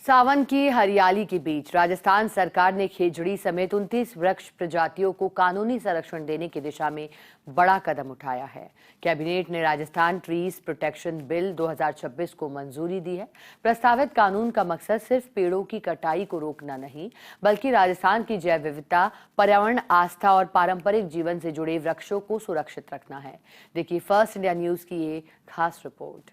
सावन की हरियाली के बीच राजस्थान सरकार ने खेजड़ी समेत 29 वृक्ष प्रजातियों को कानूनी संरक्षण देने की दिशा में बड़ा कदम उठाया है। कैबिनेट ने राजस्थान ट्रीज प्रोटेक्शन बिल 2026 को मंजूरी दी है। प्रस्तावित कानून का मकसद सिर्फ पेड़ों की कटाई को रोकना नहीं, बल्कि राजस्थान की जैव विविधता, पर्यावरण, आस्था और पारंपरिक जीवन से जुड़े वृक्षों को सुरक्षित रखना है। देखिए फर्स्ट इंडिया न्यूज की ये खास रिपोर्ट।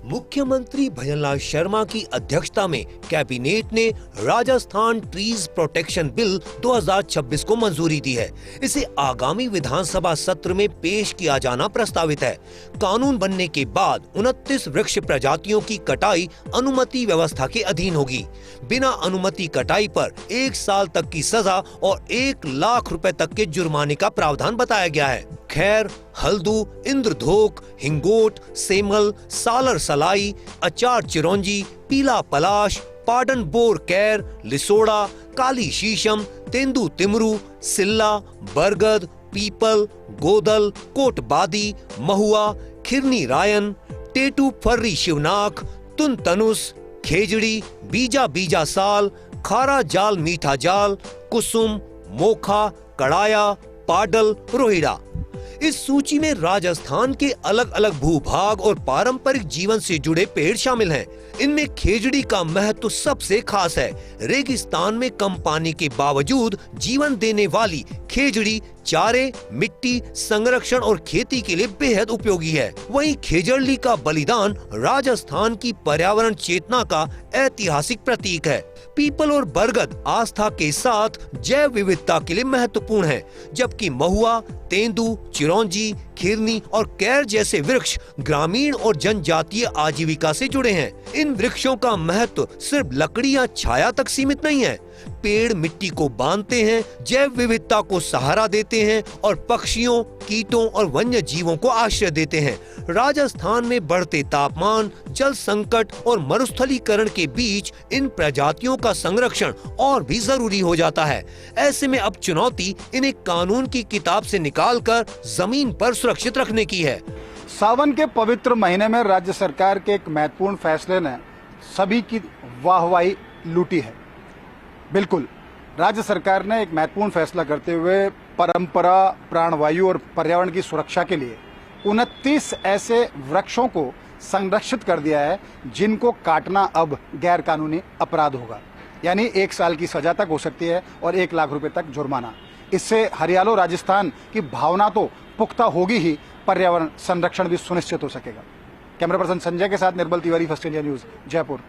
मुख्यमंत्री भजनलाल शर्मा की अध्यक्षता में कैबिनेट ने राजस्थान ट्रीज प्रोटेक्शन बिल 2026 को मंजूरी दी है। इसे आगामी विधानसभा सत्र में पेश किया जाना प्रस्तावित है। कानून बनने के बाद 29 वृक्ष प्रजातियों की कटाई अनुमति व्यवस्था के अधीन होगी। बिना अनुमति कटाई पर 1 साल तक की सजा और 1 लाख रुपए तक के जुर्माने का प्रावधान बताया गया है। खैर, हल्दू, इंद्रधोक, हिंगोट, सेमल, सालर सलाई, अचार चिरौंजी, पीला पलाश, पाडन बोर कैर, लिसोड़ा, काली शीशम, तेंदू तिमरू, सिल्ला, बरगद, पीपल, गोदल, कोटबादी, महुआ, खिरनी रायन, टेटू फर्री शिवनाक, तुन तनुस, खेजड़ी, बीजा बीजा साल, खारा जाल मीठा जाल, कुसुम, मोखा, कड़ाया, पाडल, रोहिड़ा। इस सूची में राजस्थान के अलग अलग भूभाग और पारंपरिक जीवन से जुड़े पेड़ शामिल हैं। इनमें खेजड़ी का महत्व सबसे खास है। रेगिस्तान में कम पानी के बावजूद जीवन देने वाली खेजड़ी चारे, मिट्टी, संरक्षण और खेती के लिए बेहद उपयोगी है। वहीं खेजड़ली का बलिदान राजस्थान की पर्यावरण चेतना का ऐतिहासिक प्रतीक है। पीपल और बरगद आस्था के साथ जैव विविधता के लिए महत्वपूर्ण है, जबकि महुआ, तेंदू, चिरौंजी, खिरनी और कैर जैसे वृक्ष ग्रामीण और जनजातीय आजीविका से जुड़े हैं। इन वृक्षों का महत्व सिर्फ लकड़ी या छाया तक सीमित नहीं है। पेड़ मिट्टी को बांधते हैं, जैव विविधता को सहारा देते हैं और पक्षियों, कीटों और वन्य जीवों को आश्रय देते हैं। राजस्थान में बढ़ते तापमान, जल संकट और मरुस्थलीकरण के बीच इन प्रजातियों का संरक्षण और भी जरूरी हो जाता है। ऐसे में अब चुनौती इन्हें कानून की किताब से निकालकर जमीन पर सुरक्षित रखने की है। सावन के पवित्र महीने में राज्य सरकार के एक महत्वपूर्ण फैसले ने सभी की वाहवाही लूटी है। बिल्कुल, राज्य सरकार ने एक महत्वपूर्ण फैसला करते हुए परंपरा, प्राणवायु और पर्यावरण की सुरक्षा के लिए 29 ऐसे वृक्षों को संरक्षित कर दिया है जिनको काटना अब गैर कानूनी अपराध होगा, यानी 1 साल की सजा तक हो सकती है और 1 लाख रुपए तक जुर्माना। इससे हरियालो राजस्थान की भावना तो पुख्ता होगी ही, पर्यावरण संरक्षण भी सुनिश्चित हो सकेगा। कैमरा पर्सन संजय के साथ Nirmal Tiwari, first India news, Jaipur.